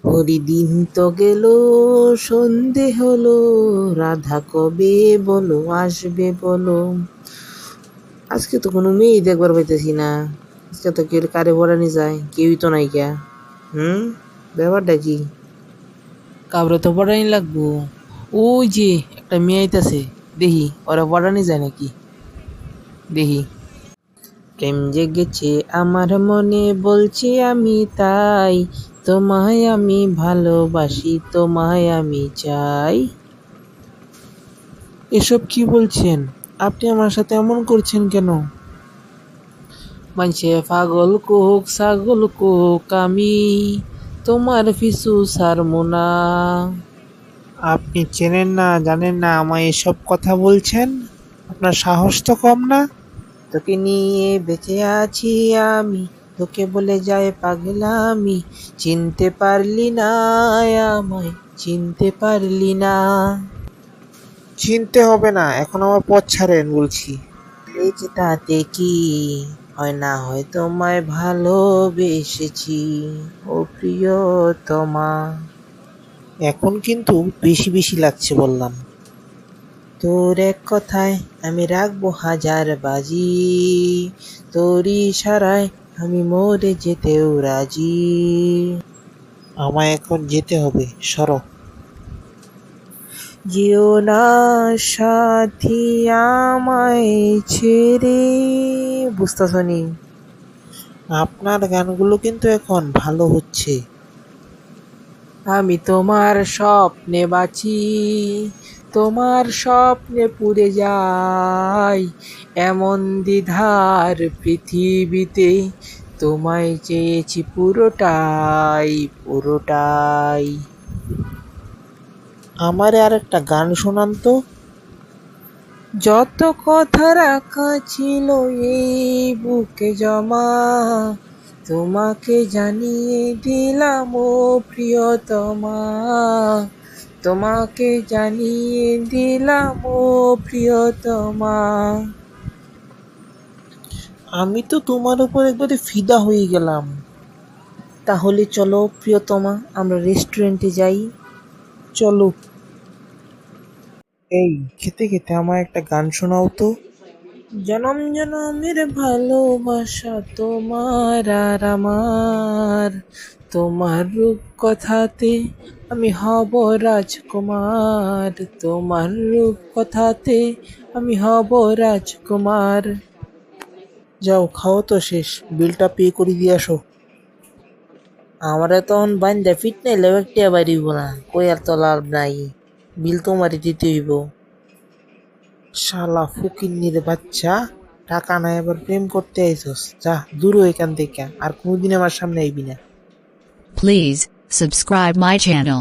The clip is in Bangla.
ওরি দিন তো গেল, সন্ধে হলো, রাধা কবে বলো আসবে বলো। আজকে তো কোনো মেয়েই দেখবার পাইতেছি না। আজকে তো কেউ কারে পড়ানি যায়, কেউই তো নাই কে। হুম, ব্যাপারটা কি? কাবরে তো পড়ানি লাগবো। ওই যে একটা মেয়ে আইতাছে, দেখি ওরা পড়ানি যায় নাকি, দেখি। প্রেম জেগেছে আমার মনে, বলছি আমি তাই, তোমায় আমি ভালোবাসি, তোমায় আমি চাই। এসব কি বলছেন? আপনি আমার সাথে এমন করছেন কেন? মানছে পাগল কোক ছাগল কোক, আমি তোমার পিছু ছাড়বো না। আপনি চেনেন না জানেন না আমায় এসব কথা বলছেন? আপনার সাহস তো কম না। তোকে নিয়ে বেঁচে আছি আমি, তোকে বলে যায় পাগলামি, চিনতে পারলি না আমায়, চিনতে পারলি না। চিনতে হবে না, এখন আমার পথ ছাড়েন বলছি। হয়েছে তাতে কি, হয় না হয় তোমায় ভালোবেসেছি, ও প্রিয়তমা। এখন কিন্তু বেশি বেশি লাগছে বললাম। তোর এক কথায় আমি রাখবো হাজার বাজি, তোর ইশারায় আমি মরে যেতেও রাজি। আমায় এখন যেতে হবে, সরো। যেও না সাথী আমায় ছেড়ে। বুঝতেছনি? আপনার গানগুলো কিন্তু এখন ভালো হচ্ছে। আমি তোমার স্বপ্নে বাঁচি, তোমার স্বপ্নে পুড়ে যাই, এমন দ্বিধার পৃথিবীতে তোমায় চেয়েছি পুরোটাই, পুরোটাই। আমারে আর একটা গান শোনান তো। যত কথা রাখা ছিল এই বুকে জমা, তোমাকে জানিয়ে দিলাম ও প্রিয়তমা, তোমাকে জানিয়ে দিলাম ও প্রিয়তমা। আমি তো তোমার উপর একবারে ফিদা হয়ে গেলাম। তাহলে চলো প্রিয়তমা, আমরা রেস্টুরেন্টে যাই। চলো। এই, খেতে খেতে আমার একটা গান শোনাও তো। জনম জনমের ভালোবাসা তোমার আর আমার, তোমার রূপ কথাতে আমি হব রাজকুমার, তোমার রূপ কথাতে আমি হব রাজকুমার। যাও খাও তো শেষ, বিলটা পে করে দিয়ে আসো। আমরা তখন বান্ধা ফিট নাইলে একটা বাড়িব না, কই আর তো লাভ নাই, বিল তোমারই দিতে হইব। শালা ফকিন্নির বাচ্চা, টাকা নাই আবার প্রেম করতে আইছস, যা দূর হ এখান থেকে, আর কোনোদিন আমার সামনে আইবি না। Please subscribe my channel.